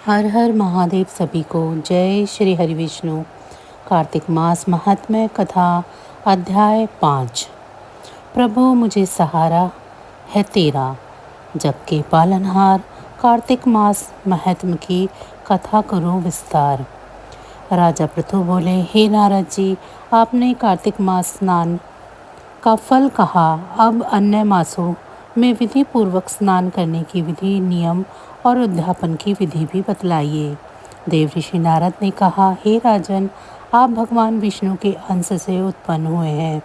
हर हर महादेव सभी को। जय श्री हरि विष्णु। कार्तिक मास महात्म्य कथा अध्याय 5। प्रभु मुझे सहारा है तेरा, जग के पालनहार। कार्तिक मास महात्म्य की कथा करो विस्तार। राजा पृथु बोले, हे नारद जी, आपने कार्तिक मास स्नान का फल कहा, अब अन्य मासों में विधि पूर्वक स्नान करने की विधि, नियम और उद्यापन की विधि भी बतलाइए। देव ऋषि नारद ने कहा, हे राजन, आप भगवान विष्णु के अंश से उत्पन्न हुए हैं,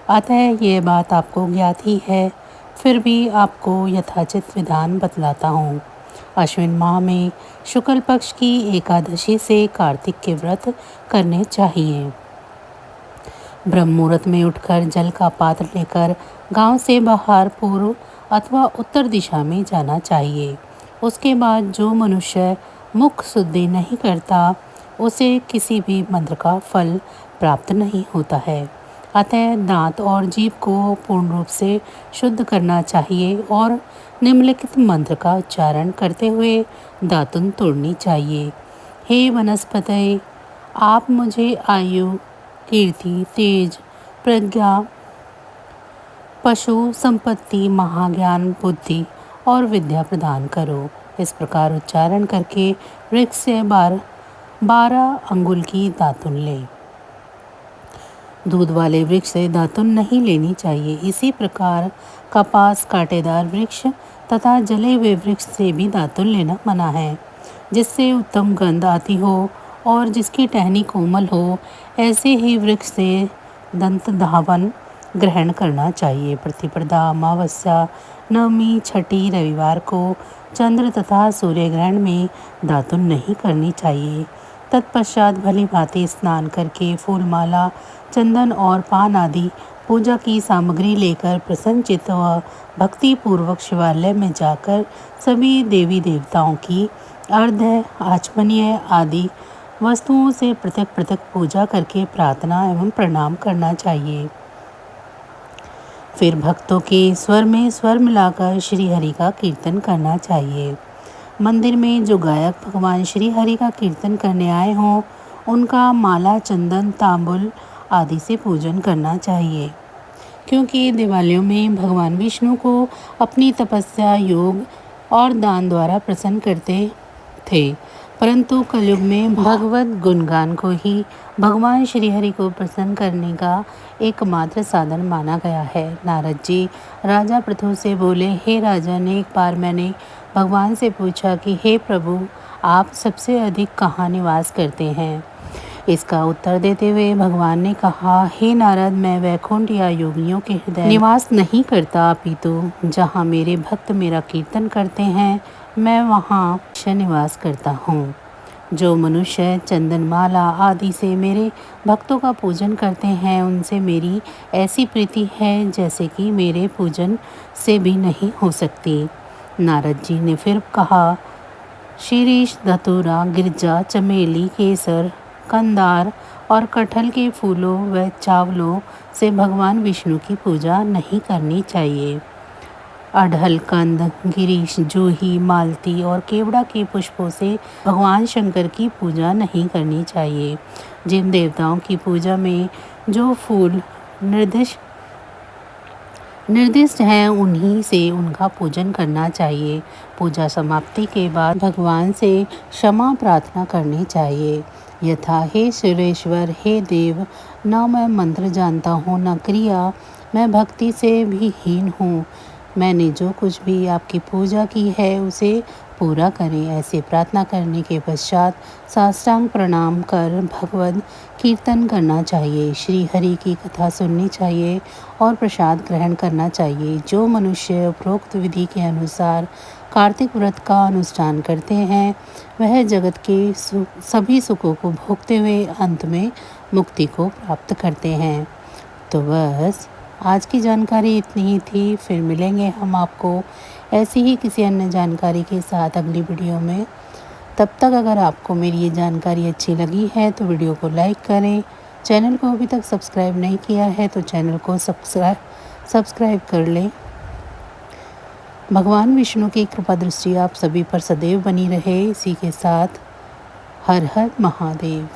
अतः ये बात आपको ज्ञात ही है। फिर भी आपको यथाचित विधान बतलाता हूँ। अश्विन माह में शुक्ल पक्ष की एकादशी से कार्तिक के व्रत करने चाहिए। ब्रह्म मुहूर्त में उठकर जल का पात्र लेकर गांव से बाहर पूर्व अथवा उत्तर दिशा में जाना चाहिए। उसके बाद जो मनुष्य मुख शुद्धि नहीं करता, उसे किसी भी मंत्र का फल प्राप्त नहीं होता है। अतः दांत और जीभ को पूर्ण रूप से शुद्ध करना चाहिए और निम्नलिखित मंत्र का उच्चारण करते हुए दातुन तोड़नी चाहिए। हे वनस्पति, आप मुझे आयु, कीर्ति, तेज, प्रज्ञा, पशु संपत्ति, महाज्ञान, बुद्धि और विद्या प्रदान करो। इस प्रकार उच्चारण करके वृक्ष से 12 अंगुल की दातुन ले। दूध वाले वृक्ष से दातुन नहीं लेनी चाहिए। इसी प्रकार कपास, कांटेदार वृक्ष तथा जले हुए वृक्ष से भी दातुन लेना मना है। जिससे उत्तम गंध आती हो और जिसकी टहनी कोमल हो, ऐसे ही वृक्ष से दंत धावन ग्रहण करना चाहिए। प्रतिपदा, अमावस्या, नवमी, छठी, रविवार को चंद्र तथा सूर्य ग्रहण में दातुन नहीं करनी चाहिए। तत्पश्चात भली भांति स्नान करके फूलमाला, चंदन और पान आदि पूजा की सामग्री लेकर प्रसन्नचित्त व भक्ति पूर्वक शिवालय में जाकर सभी देवी देवताओं की अर्घ्य, आचमनीय आदि वस्तुओं से पृथक पृथक पूजा करके प्रार्थना एवं प्रणाम करना चाहिए। फिर भक्तों के स्वर में स्वर मिलाकर श्री हरि का कीर्तन करना चाहिए। मंदिर में जो गायक भगवान श्री हरि का कीर्तन करने आए हों, उनका माला, चंदन, तांबुल आदि से पूजन करना चाहिए। क्योंकि दिवालियों में भगवान विष्णु को अपनी तपस्या, योग और दान द्वारा प्रसन्न करते थे, परंतु कलयुग में भगवत गुणगान को ही भगवान श्री हरि को प्रसन्न करने का एकमात्र साधन माना गया है। नारद जी राजा पृथु से बोले, हे राजन, एक बार मैंने भगवान से पूछा कि हे प्रभु, आप सबसे अधिक कहाँ निवास करते हैं? इसका उत्तर देते हुए भगवान ने कहा, हे नारद, मैं वैकुंठ या योगियों के हृदय निवास नहीं करता, अपितु जहाँ मेरे भक्त मेरा कीर्तन करते हैं, मैं वहाँ निवास करता हूँ। जो मनुष्य चंदनमाला आदि से मेरे भक्तों का पूजन करते हैं, उनसे मेरी ऐसी प्रीति है जैसे कि मेरे पूजन से भी नहीं हो सकती। नारद जी ने फिर कहा, शीरीष, धतूरा, गिरजा, चमेली, केसर, कंदार और कटहल के फूलों व चावलों से भगवान विष्णु की पूजा नहीं करनी चाहिए। अड़हल, कंद, गिरीश, जूही, मालती और केवड़ा के पुष्पों से भगवान शंकर की पूजा नहीं करनी चाहिए। जिन देवताओं की पूजा में जो फूल निर्दिष्ट हैं, उन्हीं से उनका पूजन करना चाहिए। पूजा समाप्ति के बाद भगवान से क्षमा प्रार्थना करनी चाहिए, यथा, हे सुरेश्वर, हे देव, न मैं मंत्र जानता हूँ, न क्रिया, मैं भक्ति से भी हीन हूँ। मैंने जो कुछ भी आपकी पूजा की है उसे पूरा करें। ऐसे प्रार्थना करने के पश्चात साष्टांग प्रणाम कर भगवद कीर्तन करना चाहिए, श्री हरि की कथा सुननी चाहिए और प्रसाद ग्रहण करना चाहिए। जो मनुष्य उपरोक्त विधि के अनुसार कार्तिक व्रत का अनुष्ठान करते हैं, वह जगत के सभी सुखों को भोगते हुए अंत में मुक्ति को प्राप्त करते हैं। तो बस आज की जानकारी इतनी ही थी। फिर मिलेंगे हम आपको ऐसी ही किसी अन्य जानकारी के साथ अगली वीडियो में। तब तक अगर आपको मेरी ये जानकारी अच्छी लगी है तो वीडियो को लाइक करें। चैनल को अभी तक सब्सक्राइब नहीं किया है तो चैनल को सब्सक्राइब कर लें। भगवान विष्णु की कृपा दृष्टि आप सभी पर सदैव बनी रहे। इसी के साथ हर हर महादेव।